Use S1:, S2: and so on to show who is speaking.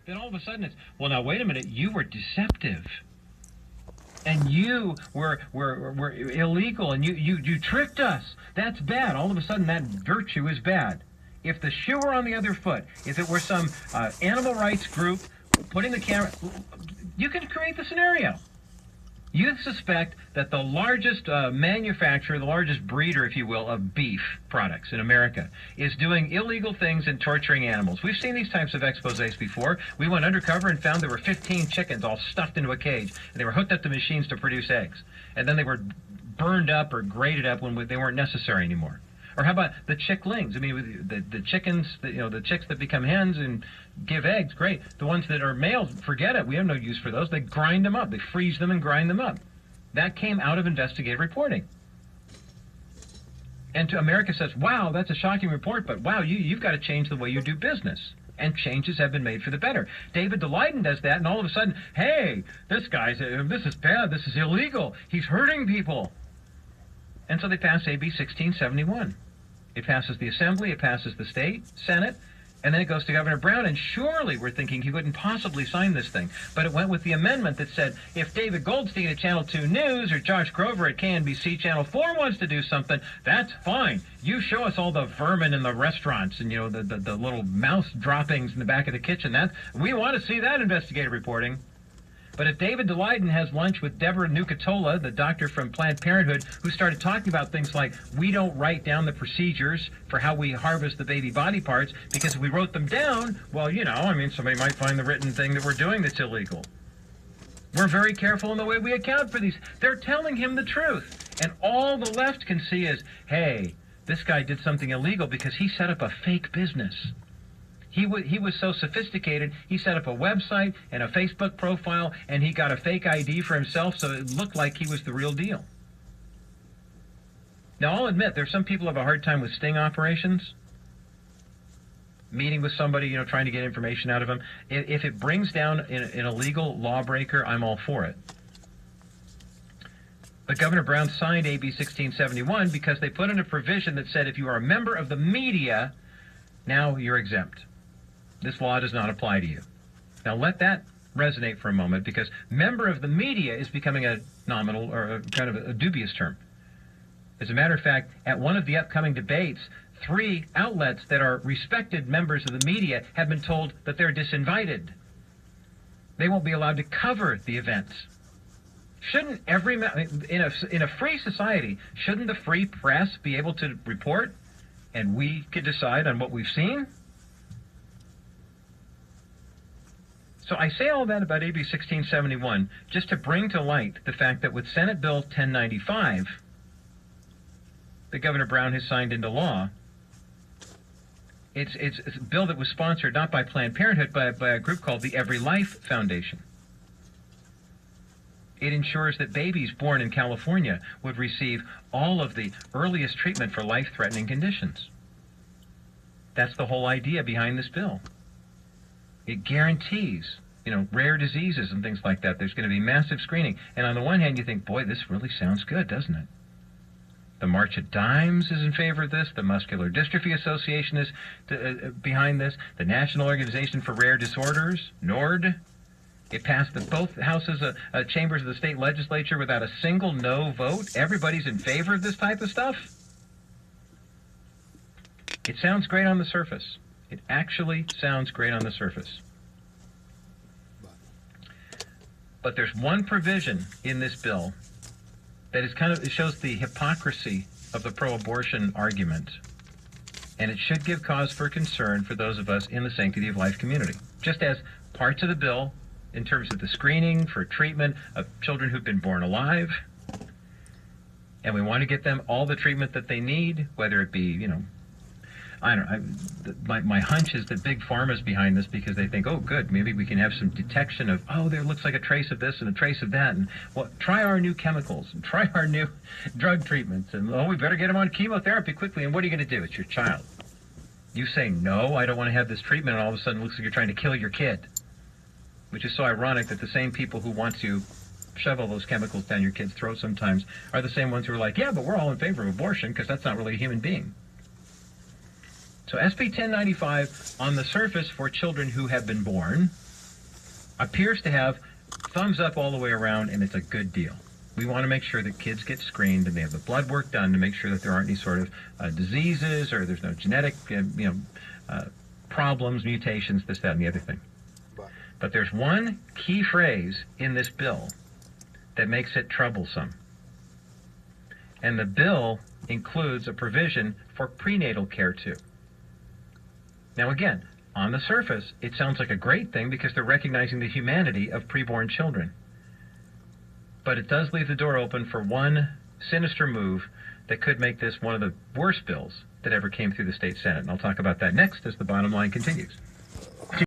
S1: Then all of a sudden it's, well, now wait a minute, you were deceptive. And you were illegal, and you tricked us. That's bad. All of a sudden that virtue is bad. If the shoe were on the other foot, if it were some animal rights group putting the camera, you could create the scenario. You suspect that the largest manufacturer, the largest breeder, if you will, of beef products in America is doing illegal things and torturing animals. We've seen these types of exposés before. We went undercover and found there were 15 chickens all stuffed into a cage, and they were hooked up to machines to produce eggs. And then they were burned up or grated up when they weren't necessary anymore. Or how about the chicklings? I mean, the chickens, the chicks that become hens and give eggs, great. The ones that are males, forget it. We have no use for those. They grind them up. They freeze them and grind them up. That came out of investigative reporting. And America says, wow, that's a shocking report, but wow, you've got to change the way you do business. And changes have been made for the better. David Daleiden does that, and all of a sudden, hey, this is bad, this is illegal. He's hurting people. And so they pass AB 1671. It passes the Assembly, it passes the state, Senate, and then it goes to Governor Brown, and surely we're thinking he couldn't possibly sign this thing. But it went with the amendment that said, if David Goldstein at Channel 2 News or Josh Grover at KNBC Channel 4 wants to do something, that's fine. You show us all the vermin in the restaurants and, the little mouse droppings in the back of the kitchen. We want to see that investigative reporting. But if David Daleiden has lunch with Deborah Nucatola, the doctor from Planned Parenthood, who started talking about things like, we don't write down the procedures for how we harvest the baby body parts, because if we wrote them down, well, somebody might find the written thing that we're doing that's illegal. We're very careful in the way we account for these. They're telling him the truth. And all the left can see is, hey, this guy did something illegal because he set up a fake business. He was so sophisticated, he set up a website and a Facebook profile, and he got a fake ID for himself so it looked like he was the real deal. Now, I'll admit, there's some people who have a hard time with sting operations. Meeting with somebody, trying to get information out of them. If it brings down an illegal lawbreaker, I'm all for it. But Governor Brown signed AB 1671 because they put in a provision that said if you are a member of the media, now you're exempt. This law does not apply to you. Now let that resonate for a moment, because member of the media is becoming a nominal or a kind of a dubious term. As a matter of fact, at one of the upcoming debates, 3 outlets that are respected members of the media have been told that they're disinvited. They won't be allowed to cover the events. Shouldn't in a free society, shouldn't the free press be able to report, and we could decide on what we've seen? So I say all that about AB 1671 just to bring to light the fact that with Senate Bill 1095, that Governor Brown has signed into law, it's a bill that was sponsored not by Planned Parenthood, but by a group called the Every Life Foundation. It ensures that babies born in California would receive all of the earliest treatment for life-threatening conditions. That's the whole idea behind this bill. It guarantees, rare diseases and things like that. There's going to be massive screening. And on the one hand, you think, boy, this really sounds good, doesn't it? The March of Dimes is in favor of this. The Muscular Dystrophy Association is behind this. The National Organization for Rare Disorders, NORD. It passed both houses, chambers of the state legislature without a single no vote. Everybody's in favor of this type of stuff. It sounds great on the surface. It actually sounds great on the surface. But there's one provision in this bill that is it shows the hypocrisy of the pro-abortion argument. And it should give cause for concern for those of us in the sanctity of life community. Just as parts of the bill, in terms of the screening for treatment of children who've been born alive, and we want to get them all the treatment that they need, whether it be, my hunch is that Big Pharma's behind this because they think, oh, good, maybe we can have some detection of, there looks like a trace of this and a trace of that, and try our new chemicals and try our new drug treatments, and we better get them on chemotherapy quickly. And what are you going to do? It's your child. You say, no, I don't want to have this treatment, and all of a sudden it looks like you're trying to kill your kid, which is so ironic that the same people who want to shove all those chemicals down your kid's throat sometimes are the same ones who are like, yeah, but we're all in favor of abortion because that's not really a human being. So SB 1095, on the surface, for children who have been born, appears to have thumbs up all the way around, and it's a good deal. We want to make sure that kids get screened and they have the blood work done to make sure that there aren't any sort of diseases or there's no genetic problems, mutations, this, that, and the other thing. But there's one key phrase in this bill that makes it troublesome. And the bill includes a provision for prenatal care too. Now again, on the surface, it sounds like a great thing because they're recognizing the humanity of preborn children. But it does leave the door open for one sinister move that could make this one of the worst bills that ever came through the state Senate. And I'll talk about that next as the bottom line continues.